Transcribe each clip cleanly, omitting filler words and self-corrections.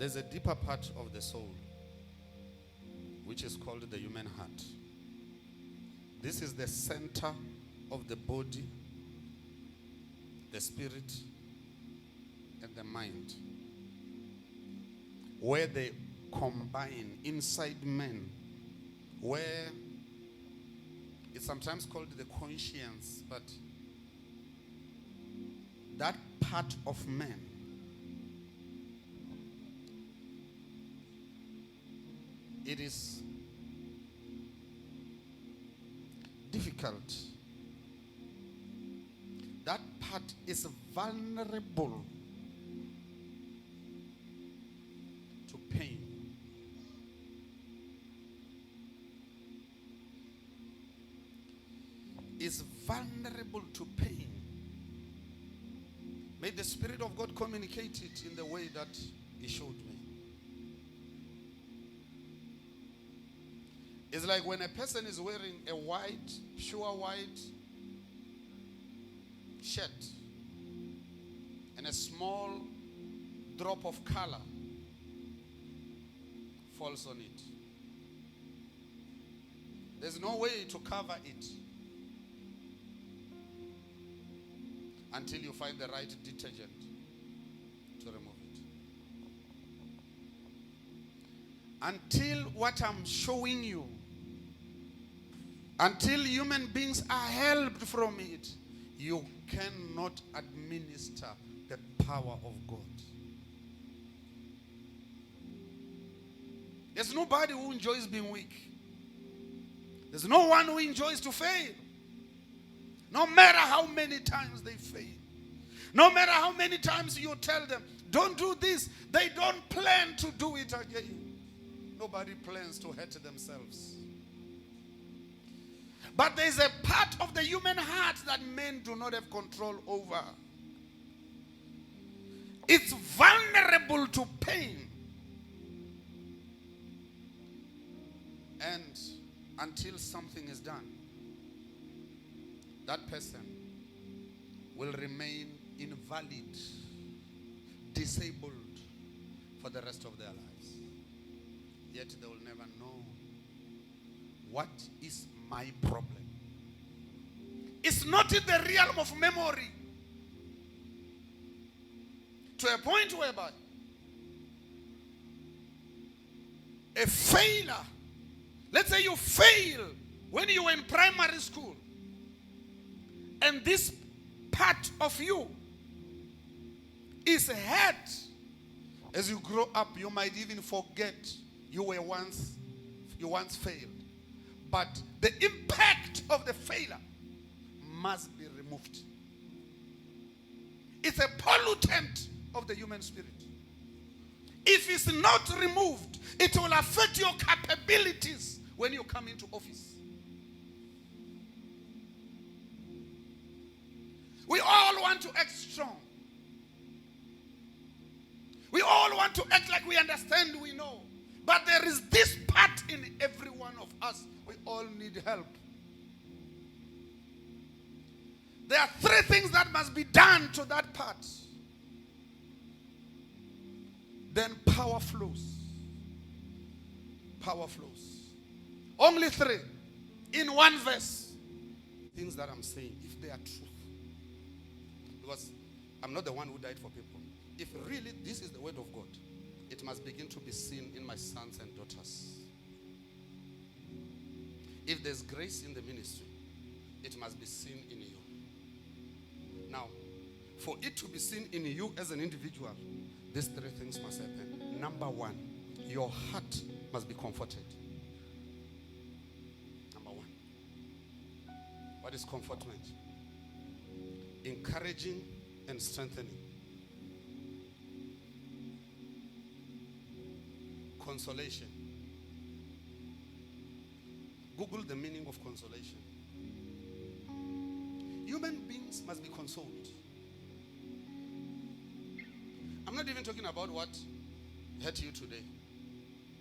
There's a deeper part of the soul, which is called the human heart. This is the center of the body, the spirit, and the mind, where they combine inside man, where it's sometimes called the conscience, but that part of man it is difficult. That part is vulnerable to pain. Is vulnerable to pain. May the Spirit of God communicate it in the way that He showed me. It's like when a person is wearing a white, pure white shirt and a small drop of color falls on it. There's no way to cover it until you find the right detergent to remove it. Until what I'm showing you, until human beings are helped from it, you cannot administer the power of God. There's nobody who enjoys being weak. There's no one who enjoys to fail. No matter how many times they fail. No matter how many times you tell them, don't do this, they don't plan to do it again. Nobody plans to hurt themselves. But there's a part of the human heart that men do not have control over. It's vulnerable to pain. And until something is done, that person will remain invalid, disabled for the rest of their lives. Yet they will never know what is my problem. It's not in the realm of memory. To a point whereby a failure, let's say you fail when you were in primary school, and this part of you is hurt. As you grow up, you might even forget you once failed. But the impact of the failure must be removed. It's a pollutant of the human spirit. If it's not removed, it will affect your capabilities when you come into office. We all want to act strong. We all want to act like we understand, we know. But there is this part in every one of us. We all need help. There are three things that must be done to that part. Then power flows. Power flows. Only three. In one verse. Things that I'm saying, if they are truth. Because I'm not the one who died for people. If really this is the word of God, it must begin to be seen in my sons and daughters. If there's grace in the ministry, it must be seen in you. Now, for it to be seen in you as an individual, these three things must happen. Number one, your heart must be comforted. Number one. What is comfortment? Encouraging and strengthening. Consolation. Google the meaning of consolation. Human beings must be consoled. I'm not even talking about what hurt you today.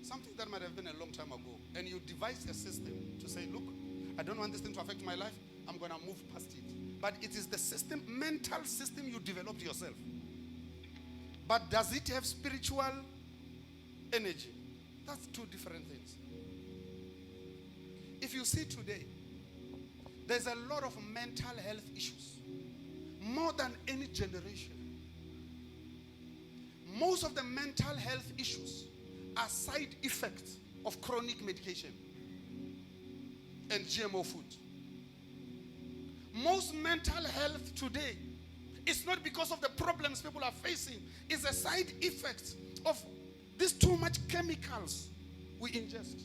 Something that might have been a long time ago. And you devise a system to say, look, I don't want this thing to affect my life. I'm going to move past it. But it is the system, mental system you developed yourself. But does it have spiritual energy. That's two different things. If you see today, there's a lot of mental health issues. More than any generation. Most of the mental health issues are side effects of chronic medication and GMO food. Most mental health today is not because of the problems people are facing. It's a side effect of these too much chemicals we ingest.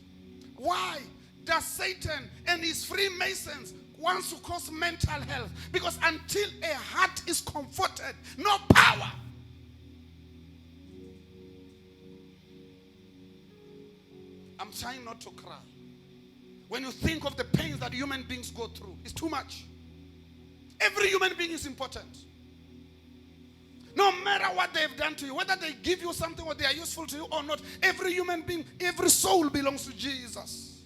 Why does Satan and his Freemasons wants to cause mental health? Because until a heart is comforted, no power. I'm trying not to cry. When you think of the pains that human beings go through, it's too much. Every human being is important. No matter what they've done to you, whether they give you something or they are useful to you or not, every human being, every soul belongs to Jesus.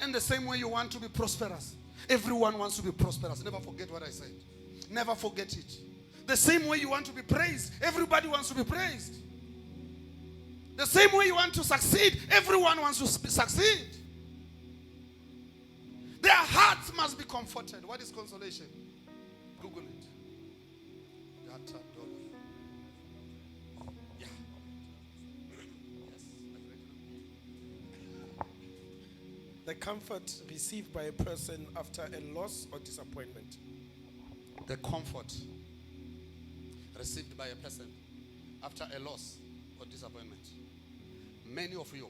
And the same way you want to be prosperous, everyone wants to be prosperous. Never forget what I said. Never forget it. The same way you want to be praised, everybody wants to be praised. The same way you want to succeed, everyone wants to succeed. Their hearts must be comforted. What is consolation? Google it. Yeah. Yes. The comfort received by a person after a loss or disappointment. The comfort received by a person after a loss or disappointment. Many of you,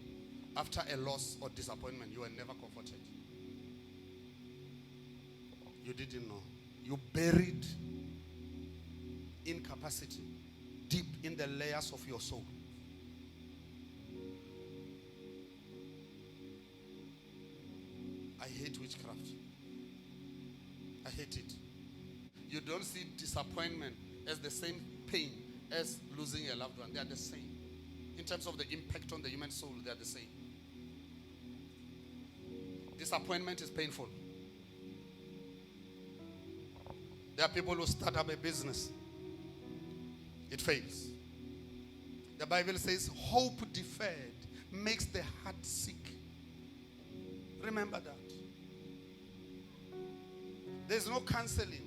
after a loss or disappointment, you were never comforted. You didn't know. You buried incapacity deep in the layers of your soul. I hate witchcraft. I hate it. You don't see disappointment as the same pain as losing a loved one. They are the same. In terms of the impact on the human soul, they are the same. Disappointment is painful. There are people who start up a business. It fails. The Bible says, hope deferred makes the heart sick. Remember that. There's no counseling.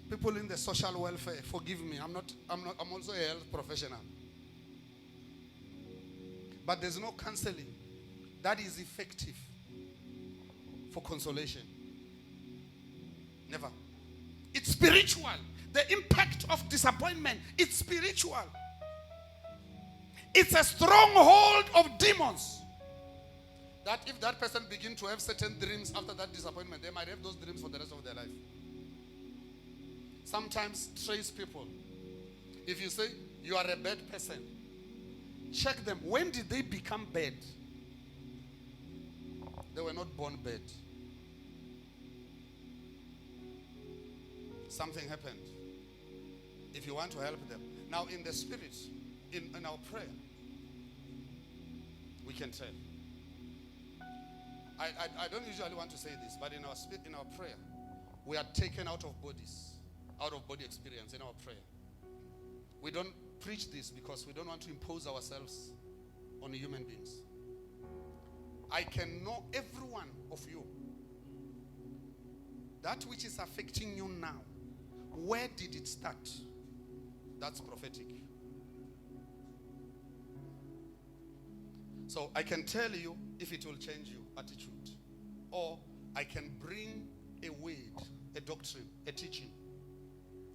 People in the social welfare, forgive me, I'm also a health professional. But there's no counseling that is effective for consolation. Never. It's spiritual. The impact of disappointment, it's spiritual. It's a stronghold of demons. That if that person begins to have certain dreams after that disappointment, they might have those dreams for the rest of their life. Sometimes trace people. If you say you are a bad person, check them. When did they become bad? They were not born bad. Something happened. If you want to help them. Now in the spirit, in our prayer, we can tell. I don't usually want to say this, but in our spirit, in our prayer, we are taken out of bodies. Out of body experience in our prayer. We don't preach this because we don't want to impose ourselves on human beings. I can know every one of you. That which is affecting you now, where did it start? That's prophetic. So I can tell you if it will change your attitude. Or I can bring a word, a doctrine, a teaching,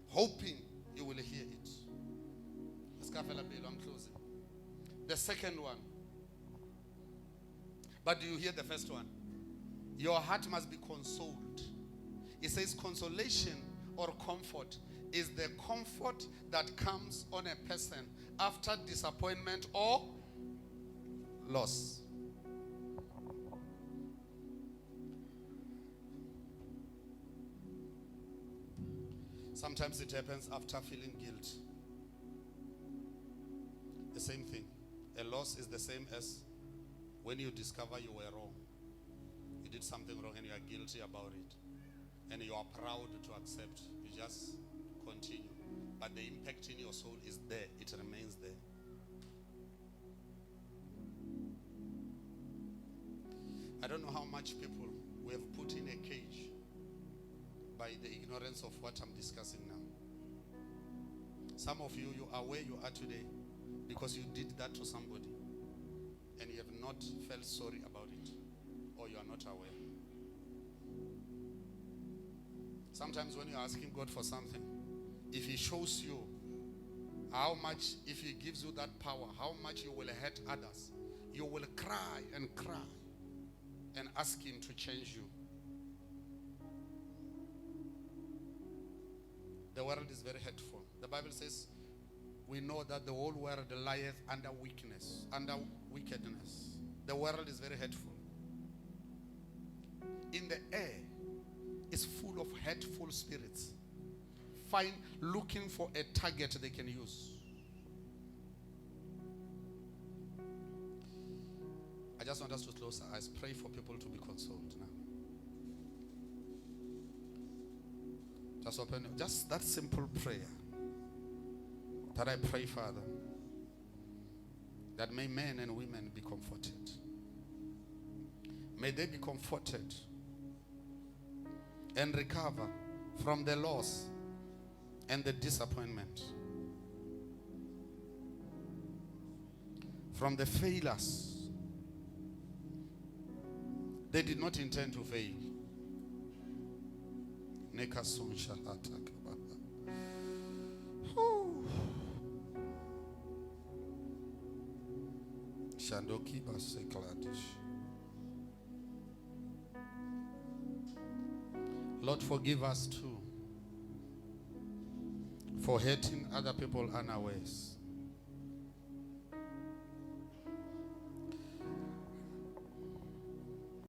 hoping you will hear it. I'm closing. The second one. But do you hear the first one? Your heart must be consoled. It says consolation or comfort is the comfort that comes on a person after disappointment or loss. Sometimes it happens after feeling guilt. The same thing. A loss is the same as when you discover you were wrong. You did something wrong and you are guilty about it. And you are proud to accept. You just continue. continue, but the impact in your soul is there. It remains there. I don't know how much people we have put in a cage by the ignorance of what I'm discussing now. Some of you, you are where you are today because you did that to somebody and you have not felt sorry about it, or you are not aware. Sometimes when you're asking God for something, if He shows you how much, if He gives you that power, how much you will hurt others, you will cry and ask Him to change you. The world is very hurtful. The Bible says, we know that the whole world lieth under weakness, under wickedness. The world is very hurtful. In the air is full of hurtful spirits, looking for a target they can use. I just want us to close our eyes, pray for people to be consoled now. Just open, just that simple prayer that I pray, Father, that may men and women be comforted. May they be comforted and recover from the loss and the disappointment, from the failures. They did not intend to fail. Lord, forgive us too for hurting other people unawares.